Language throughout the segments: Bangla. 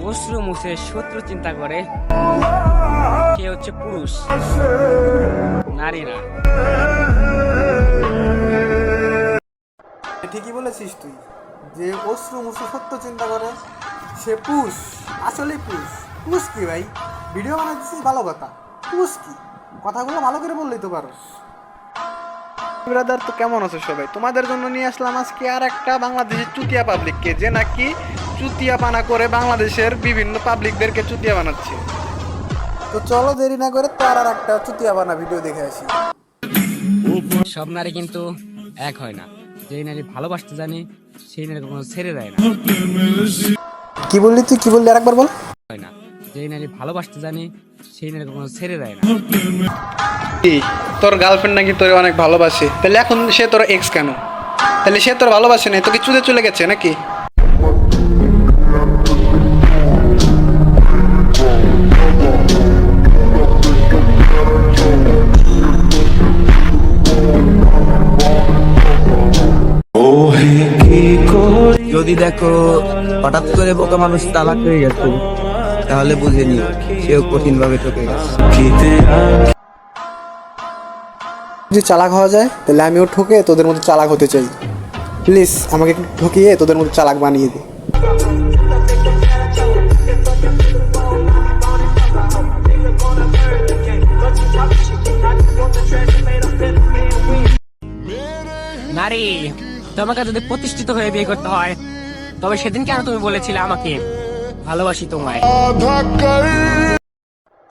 অশ্রু মুছে শত্রু চিন্তা করে সে হচ্ছে পুরুষ, নারী না। ঠিকই বলেছিস তুই, যে অশ্রু মুছে সত্য চিন্তা করে সে পুষ, আসলেই পুষ। পুষ কি ভাই? ভিডিও বানাচ্ছিস ভালো কথা, পুষ কি? কথাগুলো ভালো করে বললেই তো পারো। ব্রাদার, তো কেমন আছো সবাই? তোমাদের জন্য নিয়ে আসলাম আজকে আর একটা বাংলাদেশের চুতিয়া পাবলিককে, যে নাকি চুতিয়া পানা করে বাংলাদেশের বিভিন্ন পাবলিকদেরকে চুতিয়া বানাচ্ছে। তো চলো দেরি না করে তার আর একটা চুতিয়া বানা ভিডিও দেখে আসি। সব নারী কিন্তু এক হয় না। যেই নারী ভালোবাসতে জানে সেই নারী কখনো ছেড়ে দেয় না। কি বললি তুই? কি বললি আরেকবার বল। হয় না, যেই নারী ভালোবাসতে জানে সেই নারী কখনো ছেড়ে দেয় না। তোর গার্লফ্রেন্ড নাকি তোর অনেক ভালোবাসে, তাহলে এখন সে তোর এক্স কেন? তাহলে সে তোর ভালোবাসে না, তোকে চুদে চলে গেছে নাকি? যদি দেখো হঠাৎ করে বোকা মানুষ তালাক হয়ে গেছে, তাহলে বুঝে নিও সেও কঠিন ভাবে ঠকে গেছে। যদি চালাক হওয়া যায় তাহলে আমিও ঠকে তোদের মতো চালাক হতে চাই। প্লিজ আমাকে একটু ঠকিয়ে তোদের মতো চালাক বানিয়ে দে। নারী, তোমাকে যদি প্রতিষ্ঠিত হয়ে বিয়ে করতে হয় তবে সেদিন কেন তুমি বলেছিলে আমাকে ভালোবাসি তোমায়?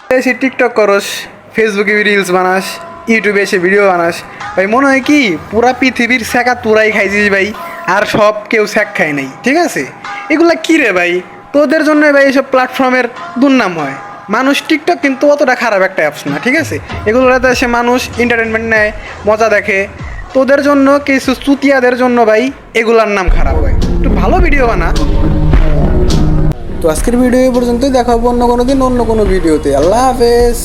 এসে টিকটক করস, ফেসবুকে রিলস বানাস, ইউটিউবে এসে ভিডিও বানাস, ভাই মনে হয় কি পুরা পৃথিবীর স্যাকা তোরাই খাইছিস ভাই, আর সব কেউ স্যাক খায় নাই। ঠিক আছে, এগুলা কি রে ভাই? তোদের জন্য ভাই এইসব প্ল্যাটফর্মের দুর্নাম হয়। মানুষ টিকটক কিন্তু অতটা খারাপ একটা অ্যাপস না, ঠিক আছে? এগুলোতে এসে মানুষ এন্টারটেনমেন্ট নেয়, মজা দেখে। তোদের জন্য কিছু চুতিয়াদের জন্য ভাই এগুলার নাম খারাপ হয়। একটু ভালো ভিডিও বানা। তো আজকের ভিডিও এই পর্যন্তই, দেখা হবে অন্য কোনো দিন অন্য কোনো ভিডিওতে। আল্লাহ হাফেজ।